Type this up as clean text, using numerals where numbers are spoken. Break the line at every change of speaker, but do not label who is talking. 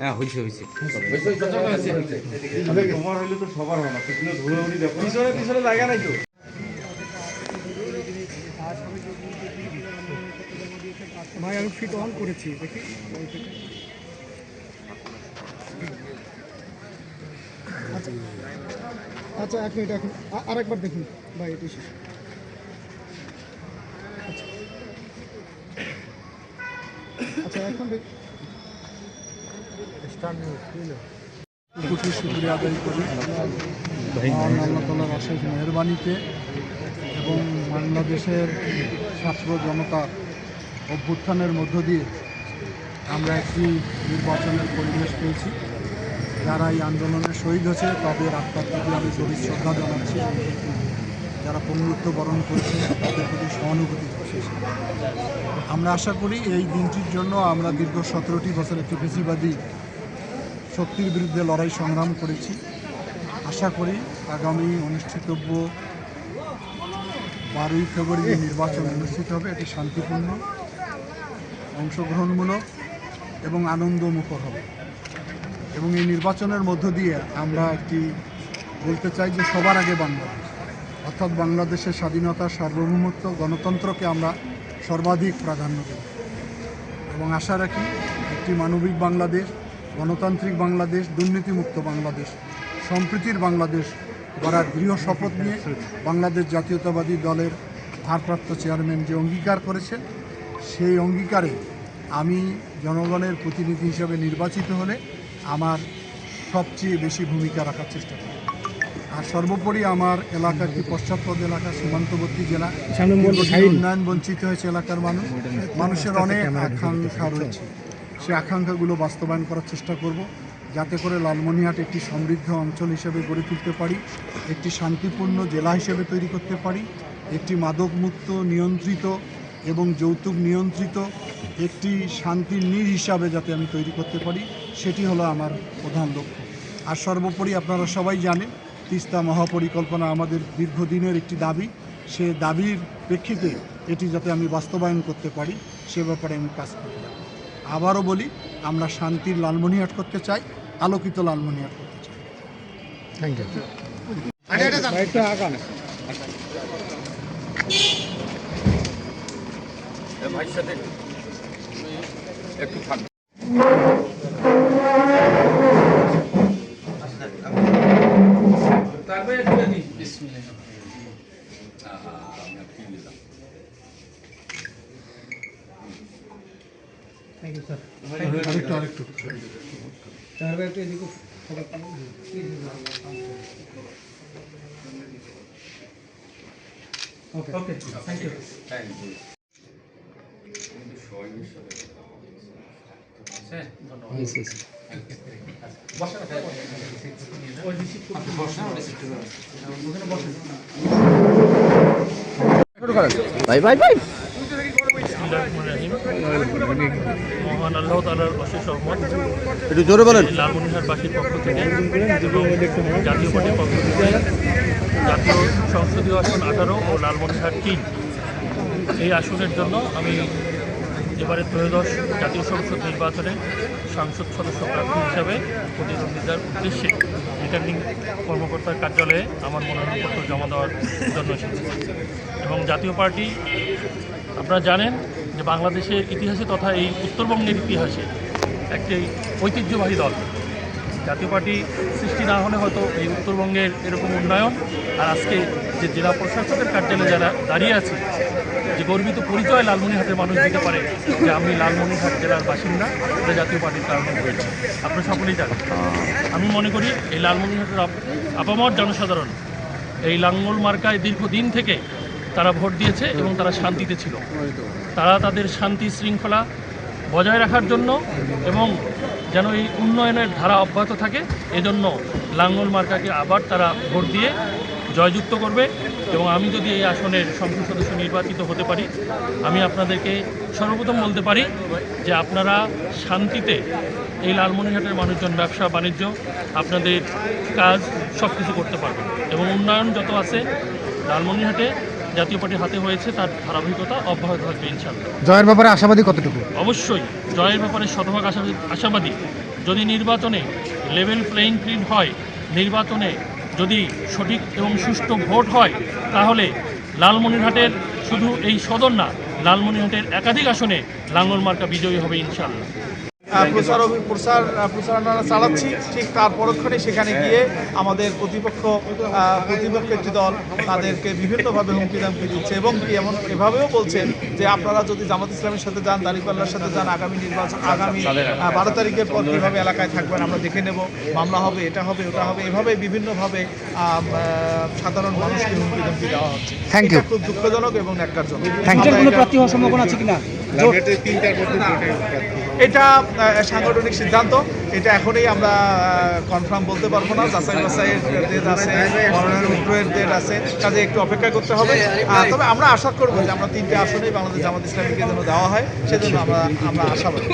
হ্যাঁ হয়েছে
তোমার হইলে তো সবার হয় না, পিছনে ধুলাউড়ি দেখো, পিছনে পিছনে জায়গা নাই তো।
ভাই আমি ফিট অন করেছি, দেখি আচ্ছা আচ্ছা 1 মিনিট, এখন আরেকবার দেখুন ভাই, এটি শেষ। আচ্ছা এখন শুক্রিয়া আদায় করি আল্লাহ তাআলার অশেষ মেহেরবানিতে এবং বাংলাদেশের ছাত্র জনতার অভ্যুত্থানের মধ্য দিয়ে আমরা একটি নির্বাচনের পরিবেশ পেয়েছি। যারা এই আন্দোলনে শহীদ হয়েছে তাদের আত্মার প্রতি আমি গভীর শ্রদ্ধা জানাচ্ছি। যারা পঙ্গুত্ব বরণ করেছে তাদের প্রতি সহানুভূতি জানাচ্ছি। আমরা আশা করি এই দিনটির জন্য আমরা দীর্ঘ 17টি বছর একটি ফেসিবাদী শক্তির বিরুদ্ধে লড়াই সংগ্রাম করেছি। আশা করি আগামী অনুষ্ঠিতব্য 12ই ফেব্রুয়ারি নির্বাচন অনুষ্ঠিত হবে, এটি শান্তিপূর্ণ, অংশগ্রহণমূলক এবং আনন্দমুখর হবে। এবং এই নির্বাচনের মধ্য দিয়ে আমরা একটি বলতে চাই যে সবার আগে বাংলাদেশ, অর্থাৎ বাংলাদেশের স্বাধীনতা, সার্বভৌমত্ব, গণতন্ত্রকে আমরা সর্বাধিক প্রাধান্য দেব এবং আশা রাখি একটি মানবিক বাংলাদেশ, গণতান্ত্রিক বাংলাদেশ, দুর্নীতিমুক্ত বাংলাদেশ, সম্প্রীতির বাংলাদেশ গড়ার দৃঢ় শপথ নিয়ে বাংলাদেশ জাতীয়তাবাদী দলের ভারপ্রাপ্ত চেয়ারম্যান যে অঙ্গীকার করেছেন, সেই অঙ্গীকারে আমি জনগণের প্রতিনিধি হিসেবে নির্বাচিত হলে আমার সবচেয়ে বেশি ভূমিকা রাখার চেষ্টা করি। আর সর্বোপরি আমার এলাকা একটি পশ্চাৎপদ এলাকা, সীমান্তবর্তী জেলা, উন্নয়ন বঞ্চিত হয়েছে এলাকার মানুষের অনেক আকাঙ্ক্ষা রয়েছে। সেই আকাঙ্ক্ষাগুলো বাস্তবায়ন করার চেষ্টা করব, যাতে করে লালমনিরহাট একটি সমৃদ্ধ অঞ্চল হিসেবে গড়ে তুলতে পারি, একটি শান্তিপূর্ণ জেলা হিসেবে তৈরি করতে পারি, একটি মাদকমুক্ত, নিয়ন্ত্রিত এবং যৌতুক নিয়ন্ত্রিত একটি শান্তির নীড় হিসাবে যাতে আমি তৈরি করতে পারি, সেটি হলো আমার প্রধান লক্ষ্য। আর সর্বোপরি আপনারা সবাই জানেন তিস্তা মহাপরিকল্পনা আমাদের দীর্ঘদিনের একটি দাবি। সে দাবির প্রেক্ষিতে এটি যাতে আমি বাস্তবায়ন করতে পারি সে ব্যাপারে আমি কাজ করতে চাই। আবারও বলি, আমরা শান্তির লালমনিরহাট করতে চাই, আলোকিত লালমনিরহাট করতে চাই। Thank you.
ভাইয়ের সাথে একটু থাকবে।
Thank you sir. আরেকটু ওকে থ্যাংক ইউ।
ভাই ভাই ভাই
মহান আল্লাহ তাআলার অশেষ রহমত,
একটু জোরে বলেন।
লালমনিরহাটবাসীর পক্ষ থেকে জাতীয় পার্টির পক্ষ থেকে জাতীয় সংসদীয় আসন 18 ও লালমনিরহাট 3 এই আসনের জন্য আমি এবারে ত্রয়োদশ জাতীয় সংসদ নির্বাচনে সংসদ সদস্য প্রার্থী হিসাবে প্রতিদ্বন্দ্বিতার উদ্দেশ্যে রিটার্নিং কর্মকর্তার কার্যালয়ে আমার মনোনয়নপত্র জমা দেওয়ার জন্য এসেছি। এবং জাতীয় পার্টি আপনারা জানেন যে বাংলাদেশের ইতিহাসে তথা এই উত্তরবঙ্গের ইতিহাসে একটি ঐতিহ্যবাহী দল। জাতীয় পার্টি সৃষ্টি না হলে হয়তো এই উত্তরবঙ্গের এরকম উন্নয়ন, আর আজকে যে জেলা প্রশাসকের কার্যালয়ে যারা দাঁড়িয়ে আছে যে গর্বিত পরিচয় লালমনিরহাটের মানুষ দিতে পারে যে আমি লালমনিরহাট জেলার বাসিন্দা, এটা জাতীয় পার্টির কারণে হয়েছে। আপনারা সকলেই জানেন। আমি মনে করি এই লালমনিরহাটের আপামর জনসাধারণ এই লাঙ্গল মার্কায় দীর্ঘদিন থেকে তারা ভোট দিয়েছে এবং তারা শান্তিতে ছিল। তারা তাদের শান্তি শৃঙ্খলা বজায় রাখার জন্য এবং যেন এই উন্নয়নের ধারা অব্যাহত থাকে এজন্য লাঙ্গল মার্কাকে আবার তারা ভোট দিয়ে জয়যুক্ত করবে। এবং আমি যদি এই আসনের সংসদ সদস্য নির্বাচিত হতে পারি, আমি আপনাদেরকে সর্বপ্রথম বলতে পারি যে আপনারা শান্তিতে এই লালমনিরহাটের মানুষজন ব্যবসা বাণিজ্য আপনাদের কাজ সব কিছু করতে পারবেন এবং উন্নয়ন যত আছে লালমনিরহাটে জাতীয় পার্টির হাতে হয়েছে তার ধারাবাহিকতা অব্যাহত থাকবে ইনশাআল্লাহ।
জয়ের ব্যাপারে আশাবাদী কতটুকু?
অবশ্যই জয়ের ব্যাপারে শতভাগ আশাবাদী। যদি নির্বাচনে লেভেল প্লেইং ফিল্ড হয়, নির্বাচনে যদি সঠিক এবং সুষ্ঠু ভোট হয়, তাহলে লালমনিরহাটের শুধু এই সদর না, লালমনিরহাটের একাধিক আসনে লাঙ্গল মার্কা বিজয়ী হবে ইনশাআল্লাহ।
প্রচারণা চালাচ্ছি, ঠিক তার পরক্ষণে সেখানে গিয়ে আমাদের প্রতিপক্ষ একটি দল তাদেরকে বিভিন্নভাবে হুমকি দামকি দিচ্ছে এবং কি এভাবেও বলছেন যে আপনারা যদি জামাত ইসলামের সাথে যান, দাঁড়িপাল্লার সাথে যান, আগামী 12 তারিখের পর কীভাবে এলাকায় থাকবেন আমরা দেখে নেব, মামলা হবে, এটা হবে, ওটা হবে, এভাবে বিভিন্নভাবে সাধারণ মানুষকে হুমকি দামকি দেওয়া হচ্ছে।
Thank you.
খুব দুঃখজনক এবং ন্যাক্কারজনক।
প্রার্থী হওয়ার সম্ভাবনা আছে কিনা?
এটা সাংগঠনিক সিদ্ধান্ত, এটা এখনই আমরা কনফার্ম বলতে পারবো না। যাচাই বাছাইয়ের ডেট আছে, মনোনয়ন উত্তরের ডেট আছে, কাজে একটু অপেক্ষা করতে হবে। তবে আমরা আশা করবো যে আমরা 3টে আসনেই বাংলাদেশ জামাত ইসলামীকে যেন দেওয়া হয়, সেজন্য আমরা আশাবাদী।